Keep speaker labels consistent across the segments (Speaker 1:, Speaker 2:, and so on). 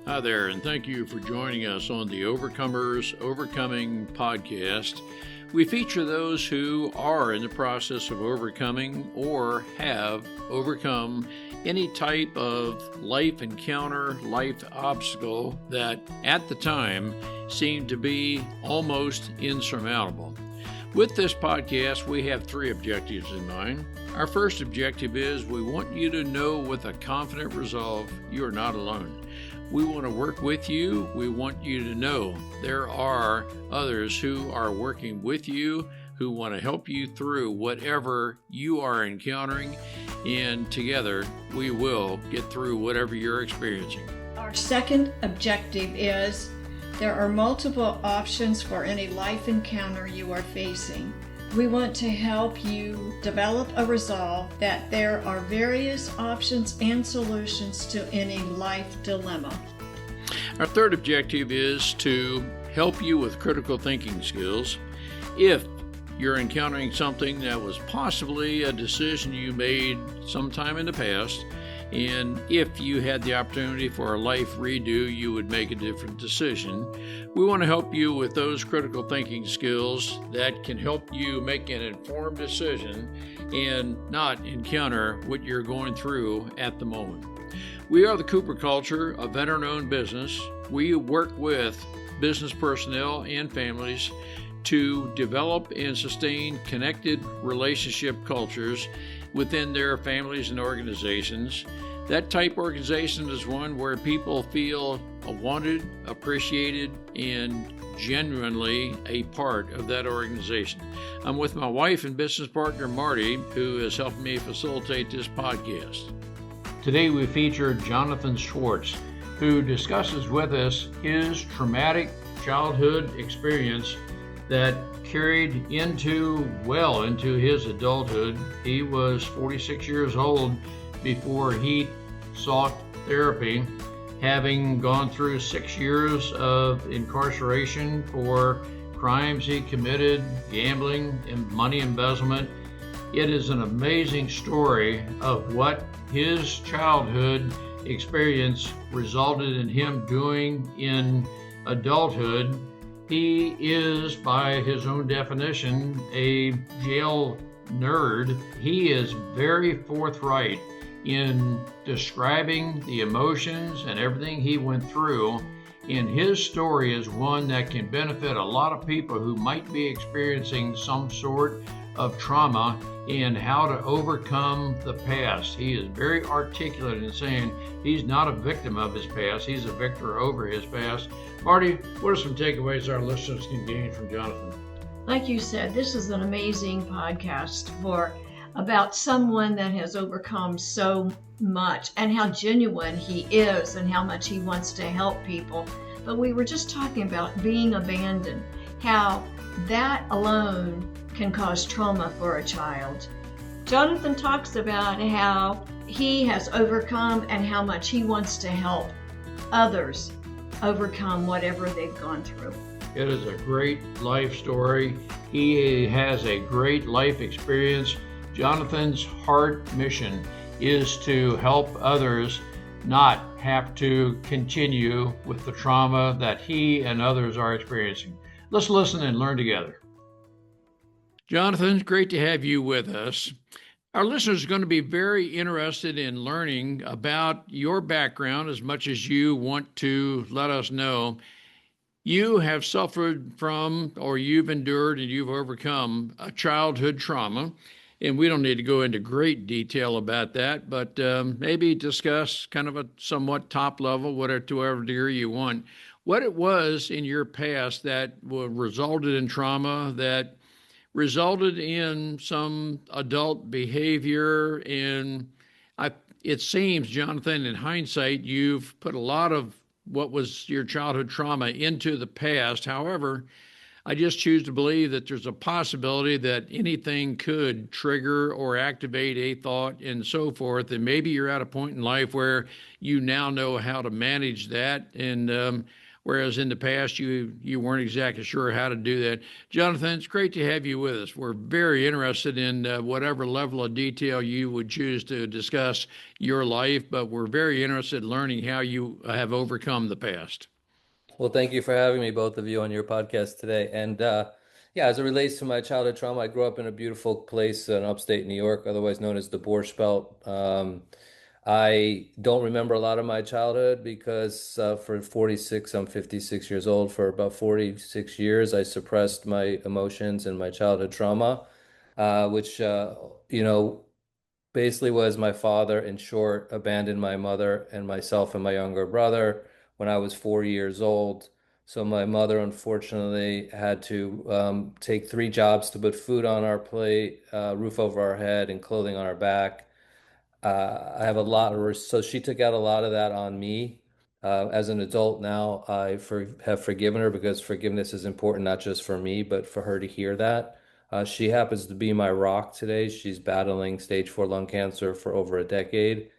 Speaker 1: Hi there, and thank you for joining us on the Overcomers Overcoming podcast. We feature those who are in the process of overcoming or have overcome any type of life encounter, life obstacle that at the time seemed to be almost insurmountable. With this podcast, we have three objectives in mind. Our first objective is we want you to know with a confident resolve you are not alone. We want to work with you. We want you to know there are others who are working with you, who want to help you through whatever you are encountering, and together we will get through whatever you're experiencing.
Speaker 2: Our second objective is there are multiple options for any life encounter you are facing. We want to help you develop a resolve that there are various options and solutions to any life dilemma.
Speaker 1: Our third objective is to help you with critical thinking skills. If you're encountering something that was possibly a decision you made sometime in the past, and if you had the opportunity for a life redo, you would make a different decision. We want to help you with those critical thinking skills that can help you make an informed decision and not encounter what you're going through at the moment. We are the Cooper Culture, a veteran-owned business. We work with business personnel and families to develop and sustain connected relationship cultures within their families and organizations. That type organization is one where people feel wanted, appreciated, and genuinely a part of that organization. I'm with my wife and business partner, Marty, who has helped me facilitate this podcast. Today we feature Jonathan Schwartz, who discusses with us his traumatic childhood experience that carried into his adulthood. He was 46 years old before he sought therapy, having gone through 6 years of incarceration for crimes he committed, gambling and money embezzlement. It is an amazing story of what his childhood experience resulted in him doing in adulthood. He is, by his own definition, a jail nerd. He is very forthright in describing the emotions and everything he went through. And his story is one that can benefit a lot of people who might be experiencing some sort of trauma and how to overcome the past. He is very articulate in saying he's not a victim of his past, he's a victor over his past. Marty, what are some takeaways our listeners can gain from Jonathan?
Speaker 2: Like you said, this is an amazing podcast about someone that has overcome so much and how genuine he is and how much he wants to help people. But we were just talking about being abandoned, how that alone can cause trauma for a child. Jonathan talks about how he has overcome and how much he wants to help others overcome whatever they've gone through.
Speaker 1: It is a great life story. He has a great life experience. Jonathan's heart mission is to help others not have to continue with the trauma that he and others are experiencing. Let's listen and learn together. Jonathan, great to have you with us. Our listeners are going to be very interested in learning about your background as much as you want to let us know. You have suffered from, or you've endured and you've overcome a childhood trauma. And we don't need to go into great detail about that, but maybe discuss kind of a somewhat top level, whatever to whatever degree you want, what it was in your past that resulted in trauma, that resulted in some adult behavior. And it seems, Jonathan, in hindsight, you've put a lot of what was your childhood trauma into the past. However, I just choose to believe that there's a possibility that anything could trigger or activate a thought and so forth. And maybe you're at a point in life where you now know how to manage that. And whereas in the past you weren't exactly sure how to do that. Jonathan, it's great to have you with us. We're very interested in whatever level of detail you would choose to discuss your life, but we're very interested in learning how you have overcome the past.
Speaker 3: Well, thank you for having me, both of you, on your podcast today. And yeah, as it relates to my childhood trauma, I grew up in a beautiful place in upstate New York, otherwise known as the Borscht Belt. I don't remember a lot of my childhood because for 46, I'm 56 years old. For about 46 years, I suppressed my emotions and my childhood trauma, which, you know, basically was my father, in short, abandoned my mother and myself and my younger brother when I was 4 years old. So my mother unfortunately had to take three jobs to put food on our plate, roof over our head, and clothing on our back. I have a lot of, so she took out a lot of that on me. As an adult now, have forgiven her because forgiveness is important, not just for me, but for her to hear that. She happens to be my rock today. She's battling stage 4 lung cancer for over a decade,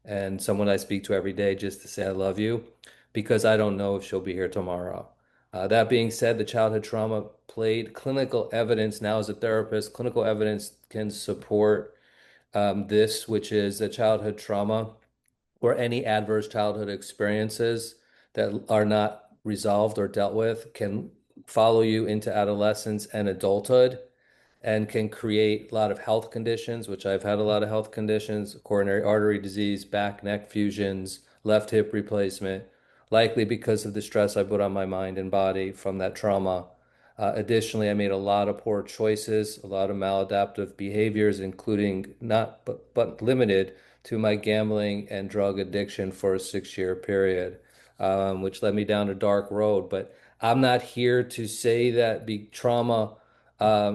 Speaker 3: and someone I speak to every day just to say I love you because I don't know if she'll be here tomorrow. That being said, the childhood trauma played clinical evidence. Now, as a therapist, clinical evidence can support this, which is a childhood trauma or any adverse childhood experiences that are not resolved or dealt with can follow you into adolescence and adulthood and can create a lot of health conditions, which I've had a lot of health conditions, coronary artery disease, back, neck fusions, left hip replacement, likely because of the stress I put on my mind and body from that trauma. Additionally, I made a lot of poor choices, a lot of maladaptive behaviors, including not but limited to my gambling and drug addiction for a 6 year period, which led me down a dark road. But I'm not here to say that the trauma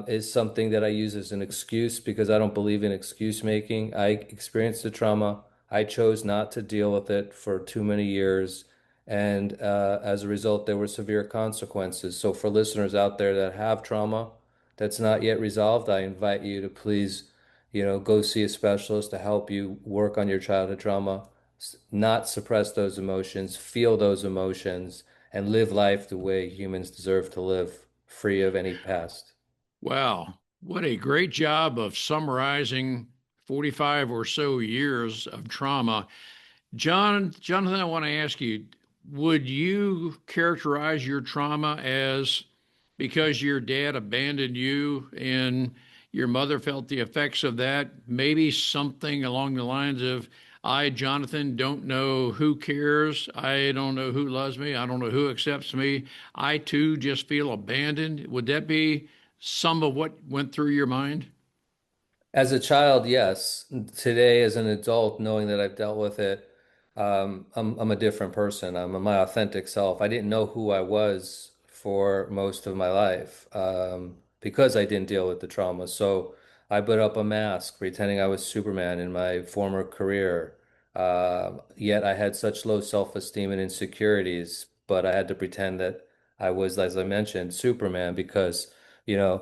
Speaker 3: is something that I use as an excuse because I don't believe in excuse making. I experienced the trauma. I chose not to deal with it for too many years. And as a result, there were severe consequences. So, for listeners out there that have trauma that's not yet resolved, I invite you to please, go see a specialist to help you work on your childhood trauma, not suppress those emotions, feel those emotions, and live life the way humans deserve to live, free of any past.
Speaker 1: Wow, what a great job of summarizing 45 or so years of trauma. Jonathan, I want to ask you, would you characterize your trauma as because your dad abandoned you and your mother felt the effects of that? Maybe something along the lines of, I, Jonathan, don't know who cares. I don't know who loves me. I don't know who accepts me. I too just feel abandoned. Would that be some of what went through your mind?
Speaker 3: As a child, yes. Today, as an adult, knowing that I've dealt with it, I'm a different person. I'm my authentic self. I didn't know who I was for most of my life because I didn't deal with the trauma. So I put up a mask, pretending I was Superman in my former career. Yet I had such low self-esteem and insecurities, but I had to pretend that I was, as I mentioned, Superman because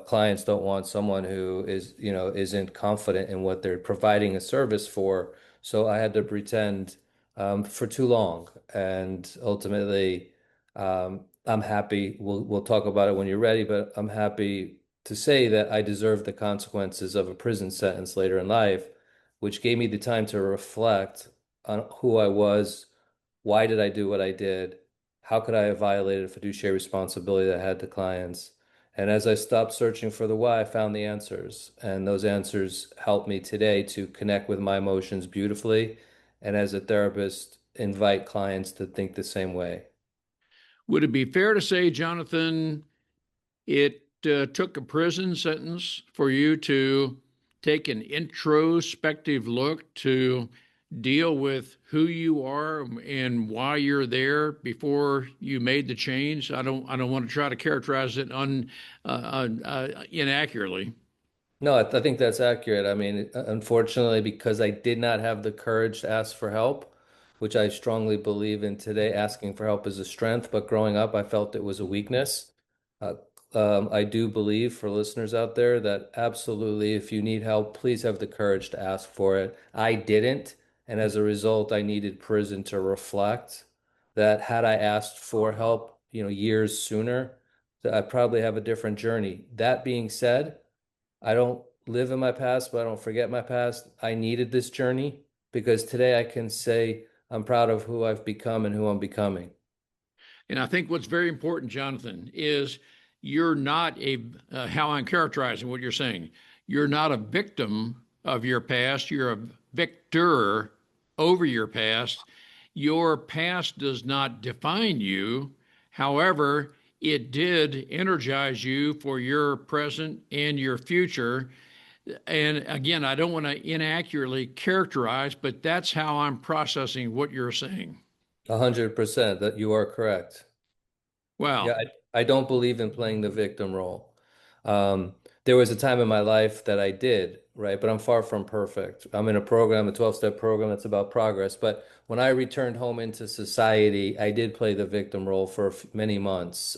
Speaker 3: clients don't want someone who isn't confident in what they're providing a service for. So I had to pretend for too long, and ultimately, I'm happy. We'll talk about it when you're ready, but I'm happy to say that I deserved the consequences of a prison sentence later in life, which gave me the time to reflect on who I was, why did I do what I did, how could I have violated a fiduciary responsibility that I had to clients. And as I stopped searching for the why, I found the answers. And those answers help me today to connect with my emotions beautifully. And as a therapist, invite clients to think the same way.
Speaker 1: Would it be fair to say, Jonathan, it took a prison sentence for you to take an introspective look to deal with who you are and why you're there before you made the change? I don't want to try to characterize it inaccurately.
Speaker 3: No, I think that's accurate. I mean, unfortunately, because I did not have the courage to ask for help, which I strongly believe in today, asking for help is a strength, but growing up, I felt it was a weakness. Uh, I do believe for listeners out there that absolutely, if you need help, please have the courage to ask for it. I didn't, and as a result, I needed prison to reflect that had I asked for help, years sooner, that I probably have a different journey. That being said, I don't live in my past, but I don't forget my past. I needed this journey because today I can say I'm proud of who I've become and who I'm becoming.
Speaker 1: And I think what's very important, Jonathan, is you're not how I'm characterizing what you're saying. You're not a victim of your past. You're a victor over your past. Your past does not define you. However, it did energize you for your present and your future. And again, I don't want to inaccurately characterize, but that's how I'm processing what you're saying.
Speaker 3: 100% that you are correct. Yeah,
Speaker 1: Wow.
Speaker 3: I don't believe in playing the victim role. Um, there was a time in my life that I did, right? But I'm far from perfect. I'm in a program, a 12-step program that's about progress. But when I returned home into society, I did play the victim role for many months,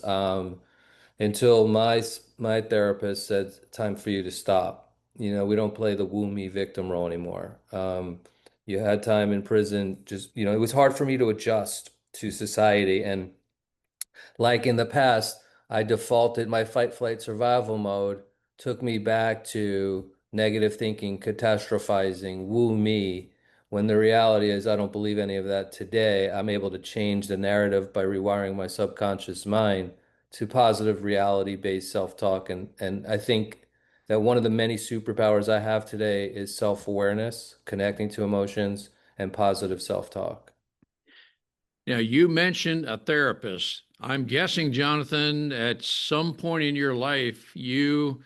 Speaker 3: until my therapist said, "Time for you to stop. We don't play the woo me victim role anymore." You had time in prison, just, it was hard for me to adjust to society. And like in the past, I defaulted my fight, flight, survival mode, took me back to negative thinking, catastrophizing, woo me, when the reality is I don't believe any of that today. I'm able to change the narrative by rewiring my subconscious mind to positive reality-based self-talk. And I think that one of the many superpowers I have today is self-awareness, connecting to emotions, and positive self-talk.
Speaker 1: Now, you mentioned a therapist. I'm guessing, Jonathan, at some point in your life, you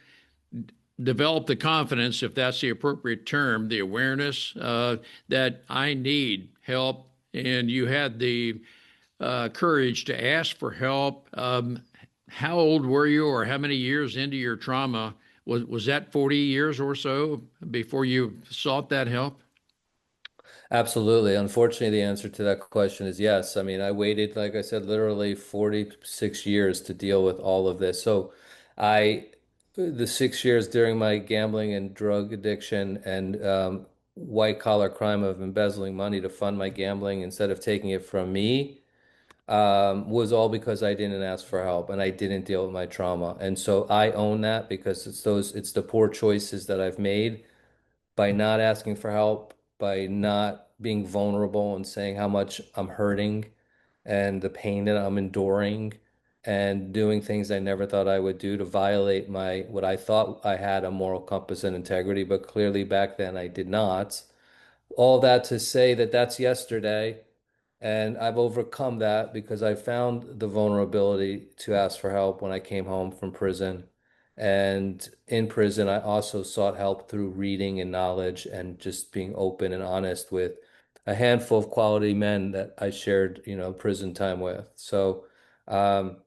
Speaker 1: developed the confidence, if that's the appropriate term, the awareness that I need help, and you had the courage to ask for help. How old were you, or how many years into your trauma? Was that 40 years or so before you sought that help?
Speaker 3: Absolutely. Unfortunately, the answer to that question is yes. I mean, I waited, like I said, literally 46 years to deal with all of this. So I, the 6 years during my gambling and drug addiction and white collar crime of embezzling money to fund my gambling instead of taking it from me, was all because I didn't ask for help and I didn't deal with my trauma. And so I own that because it's the poor choices that I've made by not asking for help, by not being vulnerable and saying how much I'm hurting and the pain that I'm enduring and doing things I never thought I would do to violate my what I thought I had a moral compass and integrity, but clearly back then I did not. All that to say that that's yesterday. And I've overcome that because I found the vulnerability to ask for help when I came home from prison. And in prison, I also sought help through reading and knowledge and just being open and honest with a handful of quality men that I shared, prison time with. So, um,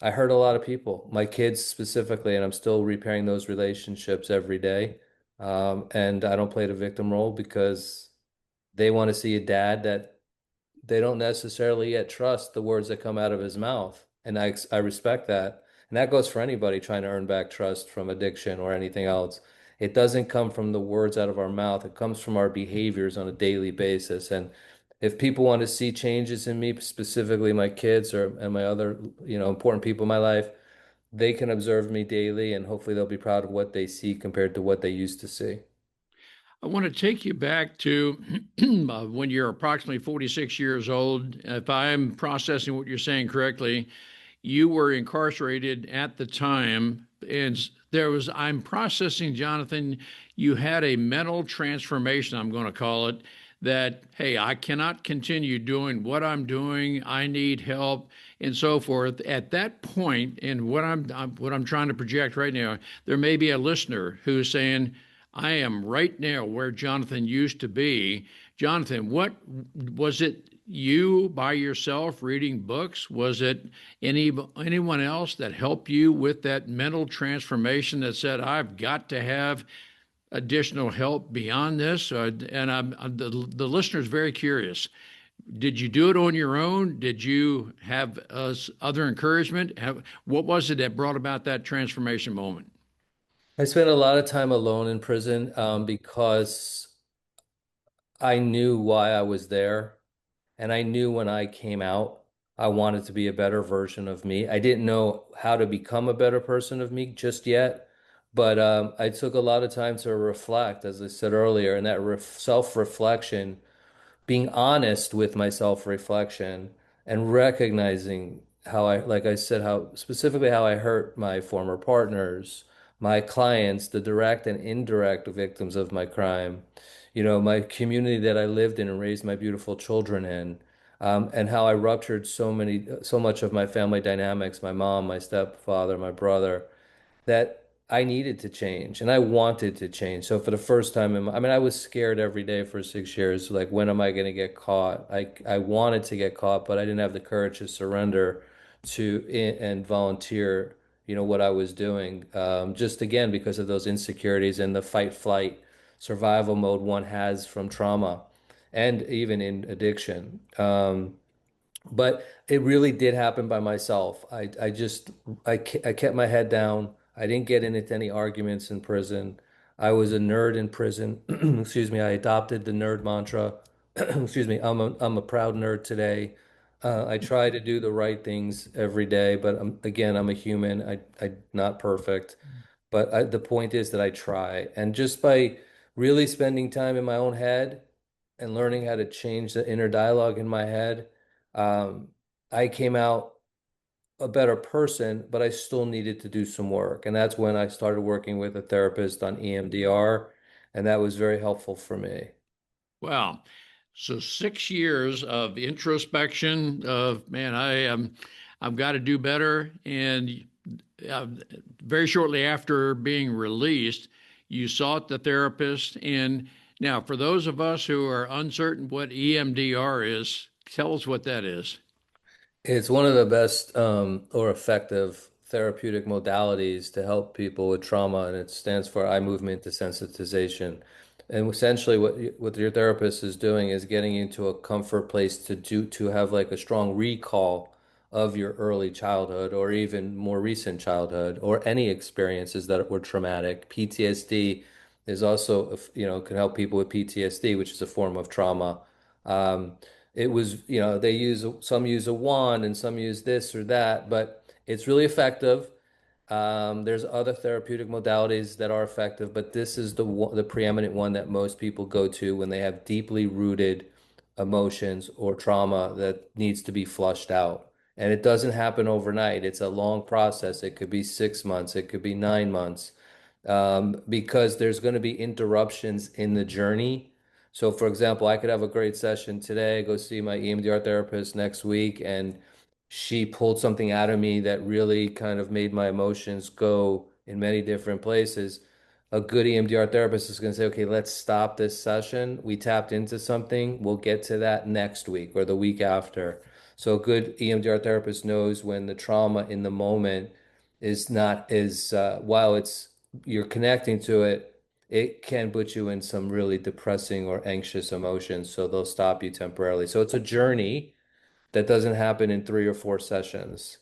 Speaker 3: I hurt a lot of people, my kids specifically, and I'm still repairing those relationships every day. And I don't play the victim role because they want to see a dad that they don't necessarily yet trust the words that come out of his mouth. And I respect that. And that goes for anybody trying to earn back trust from addiction or anything else. It doesn't come from the words out of our mouth. It comes from our behaviors on a daily basis. And if people want to see changes in me, specifically my kids and my other, important people in my life, they can observe me daily and hopefully they'll be proud of what they see compared to what they used to see.
Speaker 1: I want to take you back to when you're approximately 46 years old. If I'm processing what you're saying correctly, you were incarcerated at the time, and I'm processing, Jonathan, you had a mental transformation, I'm going to call it, that, hey, I cannot continue doing what I'm doing. I need help and so forth. At that point, and what I'm trying to project right now, there may be a listener who's saying, I am right now where Jonathan used to be. Jonathan, what was it, you by yourself reading books? Was it anyone else that helped you with that mental transformation that said, I've got to have additional help beyond this? The listener's very curious. Did you do it on your own? Did you have other encouragement? What was it that brought about that transformation moment?
Speaker 3: I spent a lot of time alone in prison, because I knew why I was there and I knew when I came out. I wanted to be a better version of me. I didn't know how to become a better person of me just yet, but I took a lot of time to reflect, as I said earlier, and that self-reflection, being honest with my self-reflection and recognizing how I, like I said, how specifically how I hurt my former partners, my clients, the direct and indirect victims of my crime, my community that I lived in and raised my beautiful children in, and how I ruptured so much of my family dynamics, my mom, my stepfather, my brother, that I needed to change and I wanted to change. So for the first time I mean, I was scared every day for 6 years. Like, when am I going to get caught? I wanted to get caught, but I didn't have the courage to surrender and volunteer, what I was doing. Just again, because of those insecurities and the fight, flight, survival mode one has from trauma and even in addiction. But it really did happen by myself. I kept my head down. I didn't get into any arguments in prison. I was a nerd in prison. Excuse me. I adopted the nerd mantra. Excuse me. I'm a proud nerd today. I try to do the right things every day, but again, I'm a human. I'm not perfect. But the point is that I try. And just by really spending time in my own head and learning how to change the inner dialogue in my head, um, I came out a better person, but I still needed to do some work. And that's when I started working with a therapist on EMDR, and that was very helpful for me.
Speaker 1: Wow. So 6 years of introspection of, man, I've got to do better. And uh, very shortly after being released, you sought the therapist. And now, for those of us who are uncertain what EMDR is, tell us what that is.
Speaker 3: It's one of the best or effective therapeutic modalities to help people with trauma, and it stands for eye movement desensitization. And essentially, what your therapist is doing is getting you into a comfort place to have like a strong recall of your early childhood or even more recent childhood or any experiences that were traumatic. PTSD is also, can help people with PTSD, which is a form of trauma. Um, it was, some use a wand and some use this or that, but it's really effective. There's other therapeutic modalities that are effective, but this is the preeminent one that most people go to when they have deeply rooted emotions or trauma that needs to be flushed out. And it doesn't happen overnight. It's a long process. It could be 6 months, it could be 9 months, because there's going to be interruptions in the journey. So, for example, I could have a great session today, go see my EMDR therapist next week, and she pulled something out of me that really kind of made my emotions go in many different places. A good EMDR therapist is going to say, okay, let's stop this session. We tapped into something. We'll get to that next week or the week after. So a good EMDR therapist knows when the trauma in the moment is not is while it's you're connecting to it, it can put you in some really depressing or anxious emotions. So they'll stop you temporarily. So it's a journey that doesn't happen in 3 or 4 sessions.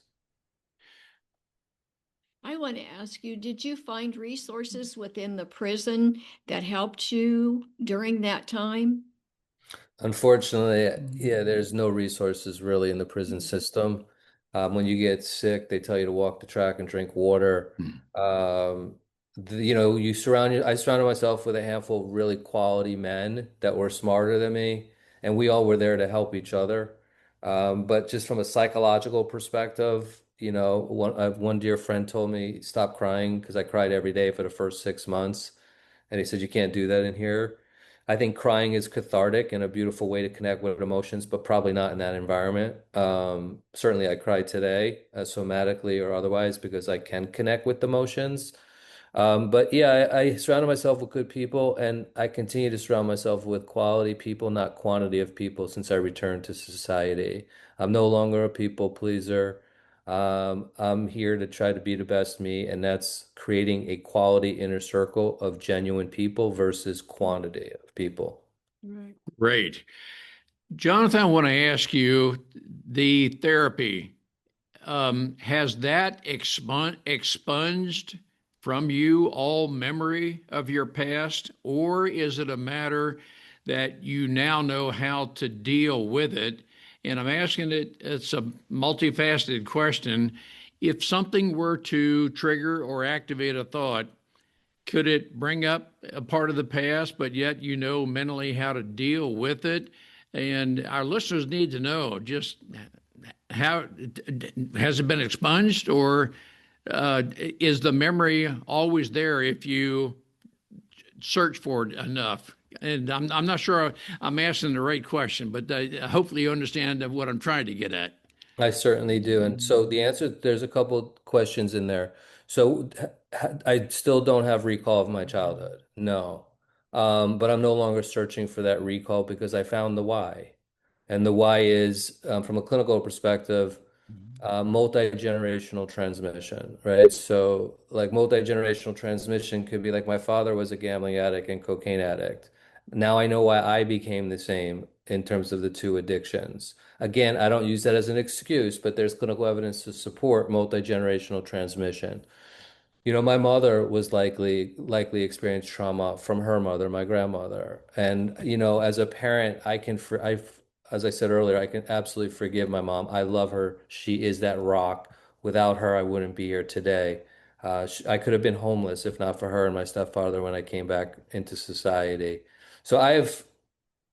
Speaker 2: I want to ask you, did you find resources within the prison that helped you during that time?
Speaker 3: Unfortunately, yeah, there's no resources really in the prison system. When you get sick, they tell you to walk the track and drink water.
Speaker 1: Hmm.
Speaker 3: Um, I surrounded myself with a handful of really quality men that were smarter than me, and we all were there to help each other. But just from a psychological perspective, one dear friend told me, stop crying, because I cried every day for the first 6 months. And he said, you can't do that in here. I think crying is cathartic and a beautiful way to connect with emotions, but probably not in that environment. Certainly, I cried today, somatically or otherwise, because I can connect with emotions. But yeah, I surrounded myself with good people, and I continue to surround myself with quality people, not quantity of people, since I returned to society. I'm no longer a people pleaser. I'm here to try to be the best me, and that's creating a quality inner circle of genuine people versus quantity of people.
Speaker 2: Right.
Speaker 1: Great. Jonathan, I want to ask you the therapy. Has that expunged from you all memory of your past, or is it a matter that you now know how to deal with it And I'm asking it's a multifaceted question. If something were to trigger or activate a thought, could it bring up a part of the past, but yet you know mentally how to deal with it? And our listeners need to know just how has it been expunged, or is the memory always there if you search for it enough? And I'm not sure I'm asking the right question, but hopefully you understand what I'm trying to get at.
Speaker 3: I certainly do. And so the answer, there's a couple questions in there. So I still don't have recall of my childhood. No. But I'm no longer searching for that recall because I found the why. And the why is, from a clinical perspective, multi-generational transmission, right? So like multi-generational transmission could be like my father was a gambling addict and cocaine addict. Now I know why I became the same in terms of the two addictions. Again, I don't use that as an excuse, but there's clinical evidence to support multi-generational transmission. My mother was likely experienced trauma from her mother, my grandmother. And, as a parent, as I said earlier, I can absolutely forgive my mom. I love her. She is that rock. Without her, I wouldn't be here today. I could have been homeless if not for her and my stepfather when I came back into society. So I've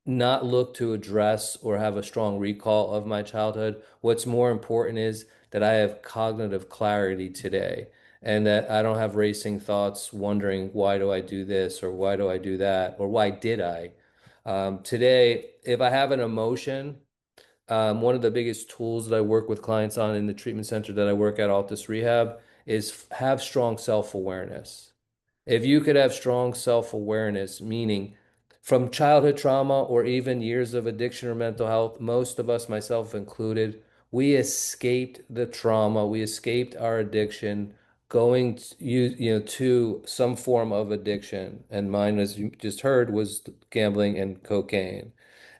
Speaker 3: not look to address or have a strong recall of my childhood. What's more important is that I have cognitive clarity today and that I don't have racing thoughts wondering, why do I do this or why do I do that or why did I? Today, if I have an emotion, one of the biggest tools that I work with clients on in the treatment center that I work at, Altus Rehab, is have strong self-awareness. If you could have strong self-awareness, meaning from childhood trauma or even years of addiction or mental health, most of us, myself included, we escaped the trauma, we escaped our addiction, going to some form of addiction. And mine, as you just heard, was gambling and cocaine.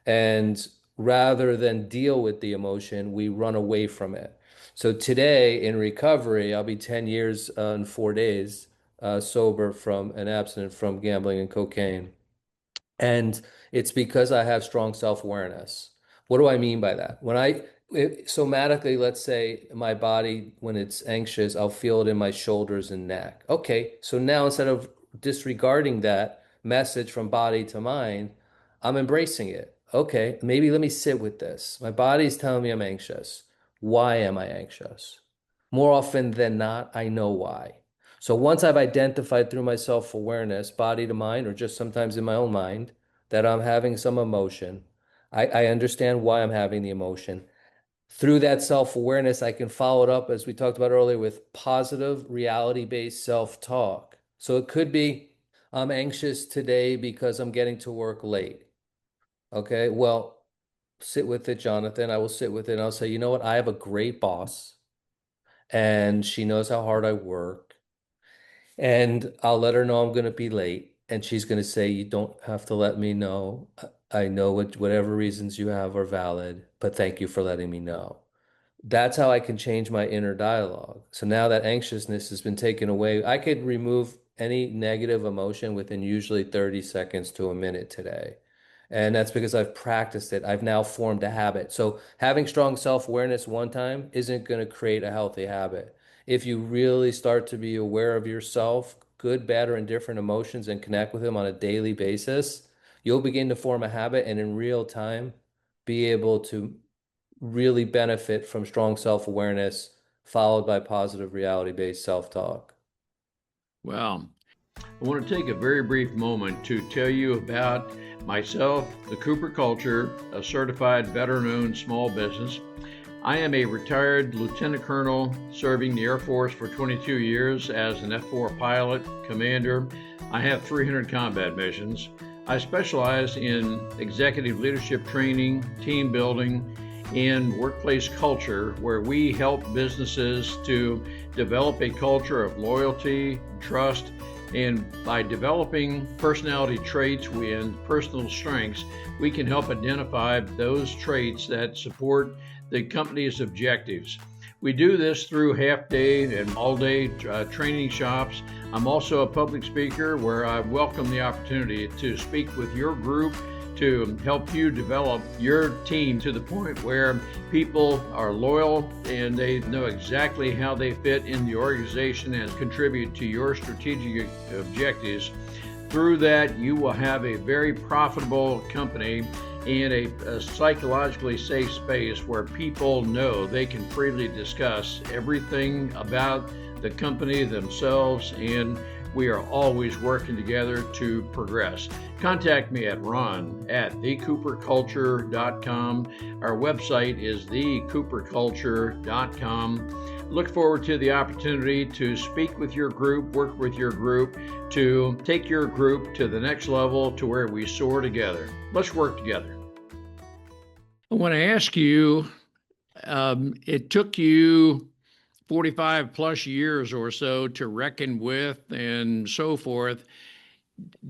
Speaker 3: And rather than deal with the emotion, we run away from it. So today in recovery, I'll be 10 years and 4 days sober from and abstinent from gambling and cocaine. And it's because I have strong self-awareness. What do I mean by that? Somatically, let's say my body, when it's anxious, I'll feel it in my shoulders and neck. Okay, so now instead of disregarding that message from body to mind, I'm embracing it. Okay, maybe let me sit with this. My body's telling me I'm anxious. Why am I anxious? More often than not, I know why. So once I've identified through my self-awareness, body to mind, or just sometimes in my own mind, that I'm having some emotion, I understand why I'm having the emotion. Through that self-awareness, I can follow it up, as we talked about earlier, with positive reality-based self-talk. So it could be, I'm anxious today because I'm getting to work late. Okay, well, sit with it, Jonathan. I will sit with it and I'll say, you know what? I have a great boss and she knows how hard I work. And I'll let her know I'm going to be late. And she's going to say, you don't have to let me know. I know whatever reasons you have are valid, but thank you for letting me know. That's how I can change my inner dialogue. So now that anxiousness has been taken away, I could remove any negative emotion within usually 30 seconds to a minute today. And that's because I've practiced it. I've now formed a habit. So having strong self-awareness one time isn't going to create a healthy habit. If you really start to be aware of yourself, good, bad, or indifferent emotions, and connect with them on a daily basis, you'll begin to form a habit and in real time be able to really benefit from strong self-awareness followed by positive reality-based self-talk.
Speaker 1: Well, I want to take a very brief moment to tell you about myself, the Cooper Culture, a certified veteran-owned small business. I am a retired lieutenant colonel serving the Air Force for 22 years as an F-4 pilot, commander. I have 300 combat missions. I specialize in executive leadership training, team building, and workplace culture, where we help businesses to develop a culture of loyalty, trust, and by developing personality traits and personal strengths, we can help identify those traits that support the company's objectives. We do this through half-day and all-day training shops. I'm also a public speaker where I welcome the opportunity to speak with your group, to help you develop your team to the point where people are loyal and they know exactly how they fit in the organization and contribute to your strategic objectives. Through that, you will have a very profitable company and a psychologically safe space where people know they can freely discuss everything about the company themselves, and we are always working together to progress. Contact me at ron@thecooperculture.com. Our website is thecooperculture.com. Look forward to the opportunity to speak with your group, work with your group, to take your group to the next level to where we soar together. Let's work together. I want to ask you, it took you 45 plus years or so to reckon with and so forth.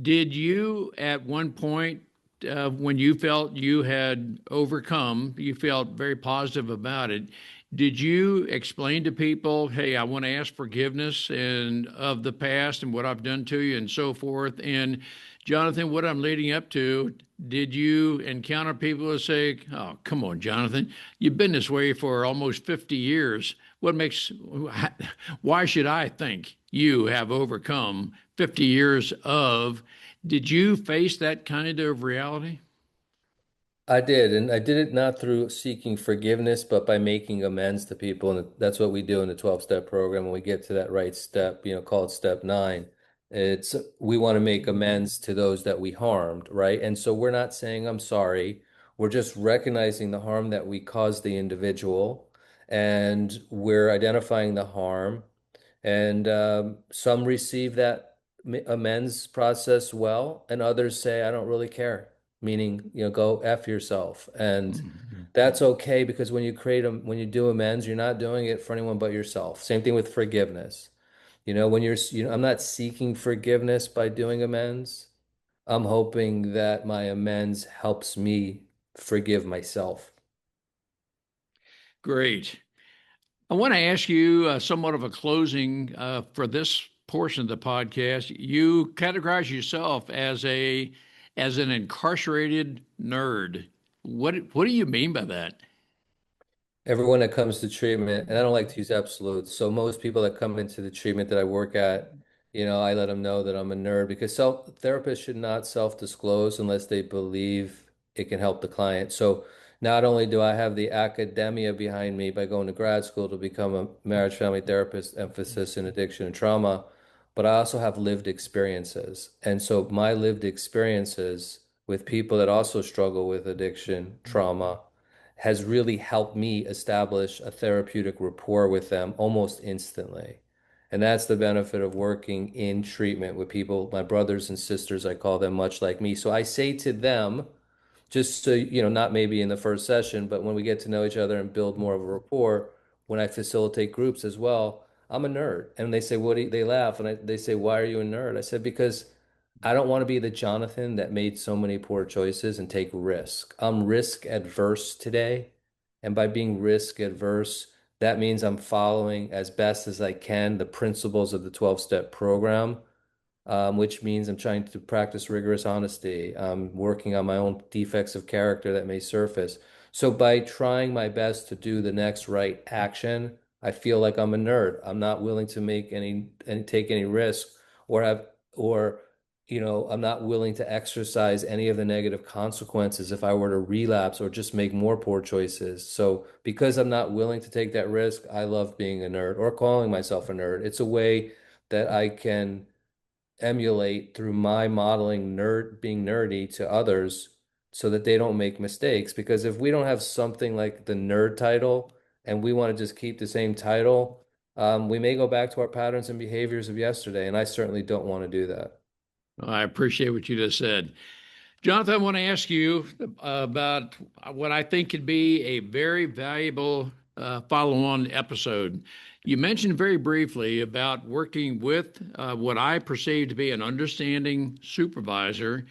Speaker 1: Did you at one point, when you felt you had overcome, you felt very positive about it, did you explain to people, hey, I want to ask forgiveness and of the past and what I've done to you and so forth? And Jonathan, what I'm leading up to, did you encounter people who say, oh, come on, Jonathan, you've been this way for almost 50 years. Why should I think you have overcome 50 years of? Did you face that kind of reality?
Speaker 3: I did, and I did it not through seeking forgiveness, but by making amends to people. And that's what we do in the 12-step program. When we get to that right step, call it step 9. It's we want to make amends to those that we harmed, right? And so we're not saying I'm sorry. We're just recognizing the harm that we caused the individual, and we're identifying the harm. And some receive that amends process well, and others say, I don't really care, meaning, go F yourself. And that's okay, because when you do amends, you're not doing it for anyone but yourself. Same thing with forgiveness. I'm not seeking forgiveness by doing amends. I'm hoping that my amends helps me forgive myself.
Speaker 1: Great. I want to ask you somewhat of a closing for this portion of the podcast. You categorize yourself as an incarcerated nerd. What do you mean by that?
Speaker 3: Everyone that comes to treatment, and I don't like to use absolutes. So most people that come into the treatment that I work at, I let them know that I'm a nerd, because therapists should not self-disclose unless they believe it can help the client. So not only do I have the academia behind me by going to grad school to become a marriage family therapist, emphasis in addiction and trauma, but I also have lived experiences. And so my lived experiences with people that also struggle with addiction, trauma, has really helped me establish a therapeutic rapport with them almost instantly. And that's the benefit of working in treatment with people, my brothers and sisters, I call them, much like me. So I say to them, just so, not maybe in the first session, but when we get to know each other and build more of a rapport, when I facilitate groups as well, I'm a nerd. And they say, they laugh, and they say, why are you a nerd? I said, because I don't want to be the Jonathan that made so many poor choices and take risk. I'm risk adverse today. And by being risk adverse, that means I'm following as best as I can the principles of the 12-step program, which means I'm trying to practice rigorous honesty. I'm working on my own defects of character that may surface. So by trying my best to do the next right action, I feel like I'm a nerd. I'm not willing to take any risk, or I'm not willing to exercise any of the negative consequences if I were to relapse or just make more poor choices. So because I'm not willing to take that risk, I love being a nerd, or calling myself a nerd. It's a way that I can emulate through my modeling being nerdy to others, so that they don't make mistakes. Because if we don't have something like the nerd title and we want to just keep the same title, we may go back to our patterns and behaviors of yesterday. And I certainly don't want to do that.
Speaker 1: I appreciate what you just said. Jonathan, I want to ask you about what I think could be a very valuable follow-on episode. You mentioned very briefly about working with what I perceive to be an understanding supervisor,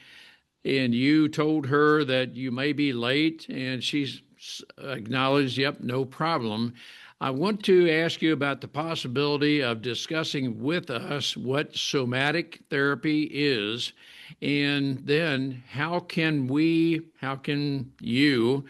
Speaker 1: and you told her that you may be late, and she's acknowledged, yep, no problem. I want to ask you about the possibility of discussing with us what somatic therapy is, and then how can you,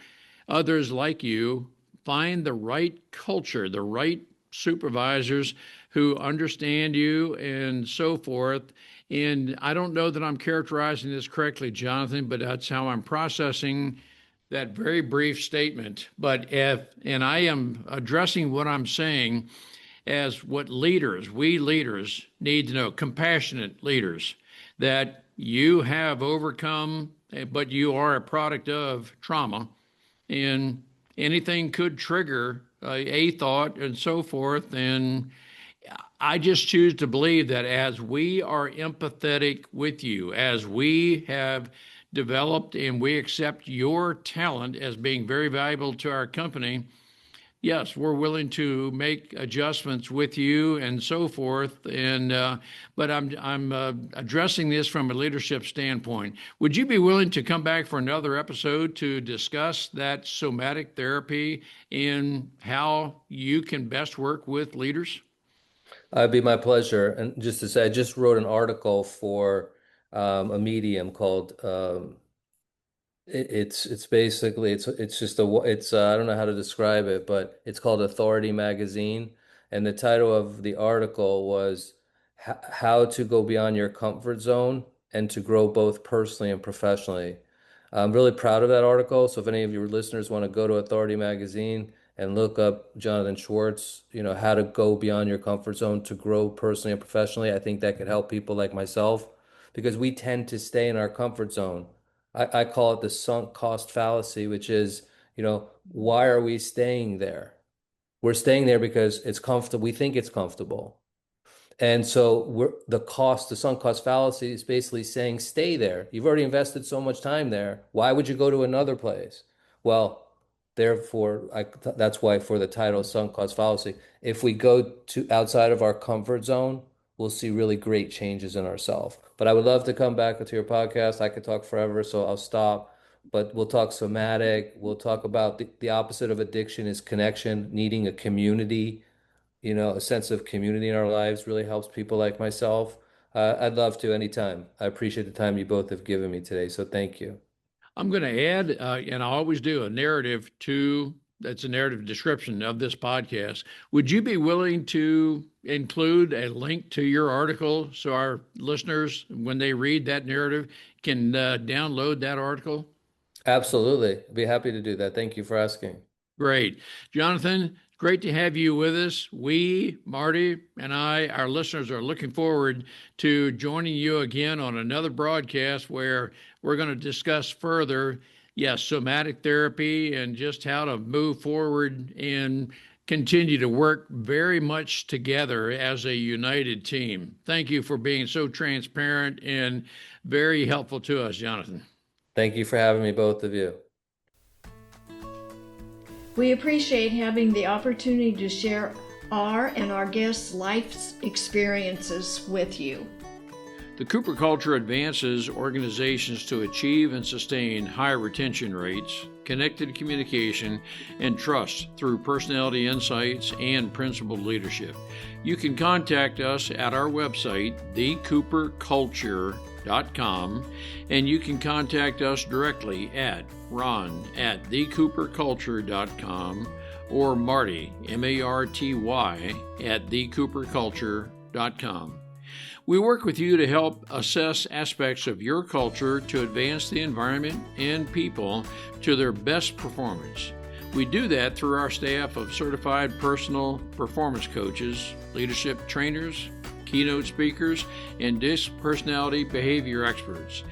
Speaker 1: others like you, find the right culture, the right supervisors who understand you and so forth. And I don't know that I'm characterizing this correctly, Jonathan, but that's how I'm processing that very brief statement. And I am addressing what I'm saying as what we leaders need to know, compassionate leaders, that you have overcome, but you are a product of trauma, and anything could trigger a thought and so forth. And I just choose to believe that as we are empathetic with you, as we have developed and we accept your talent as being very valuable to our company, yes, we're willing to make adjustments with you and so forth. But I'm addressing this from a leadership standpoint. Would you be willing to come back for another episode to discuss that somatic therapy and how you can best work with leaders?
Speaker 3: It'd be my pleasure. And just to say, I just wrote an article for a medium called it's basically it's just it's I don't know how to describe it, but it's called Authority Magazine, and the title of the article was How to Go Beyond Your Comfort Zone and to Grow Both Personally and Professionally. I'm really proud of that article. So if any of your listeners want to go to Authority Magazine and look up Jonathan Schwartz, how to go beyond your comfort zone to grow personally and professionally, I think that could help people like myself because we tend to stay in our comfort zone. I call it the sunk cost fallacy, which is, why are we staying there? We're staying there because it's comfortable. We think it's comfortable. And so the sunk cost fallacy is basically saying, stay there. You've already invested so much time there. Why would you go to another place? Well, therefore, that's why for the title, sunk cost fallacy, if we go to outside of our comfort zone, we'll see really great changes in ourselves. But I would love to come back to your podcast. I could talk forever, so I'll stop. But we'll talk somatic. We'll talk about the opposite of addiction is connection, needing a community. A sense of community in our lives really helps people like myself. I'd love to anytime. I appreciate the time you both have given me today, so thank you.
Speaker 1: I'm going to add, and I always do, that's a narrative description of this podcast. Would you be willing to include a link to your article so our listeners, when they read that narrative, can download that article?
Speaker 3: Absolutely. I'd be happy to do that. Thank you for asking.
Speaker 1: Great. Jonathan, great to have you with us. We, Marty and I, our listeners are looking forward to joining you again on another broadcast where we're going to discuss further, somatic therapy and just how to move forward and continue to work very much together as a united team. Thank you for being so transparent and very helpful to us, Jonathan.
Speaker 3: Thank you for having me, both of you.
Speaker 2: We appreciate having the opportunity to share our and our guests' life's experiences with you.
Speaker 1: The Cooper culture advances organizations to achieve and sustain high retention rates, connected communication, and trust through personality insights and principled leadership. You can contact us at our website, thecooperculture.com, and you can contact us directly at ron@thecooperculture.com or Marty, M-A-R-T-Y, at thecooperculture.com. We work with you to help assess aspects of your culture to advance the environment and people to their best performance. We do that through our staff of certified personal performance coaches, leadership trainers, keynote speakers, and disc personality behavior experts.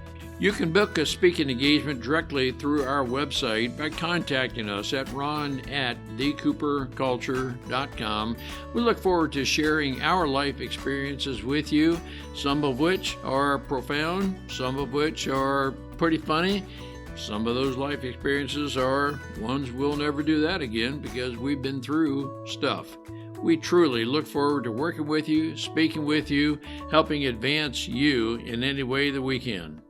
Speaker 1: You can book a speaking engagement directly through our website by contacting us at ron@thecooperculture.com. We look forward to sharing our life experiences with you, some of which are profound, some of which are pretty funny. Some of those life experiences are ones we'll never do that again because we've been through stuff. We truly look forward to working with you, speaking with you, helping advance you in any way that we can.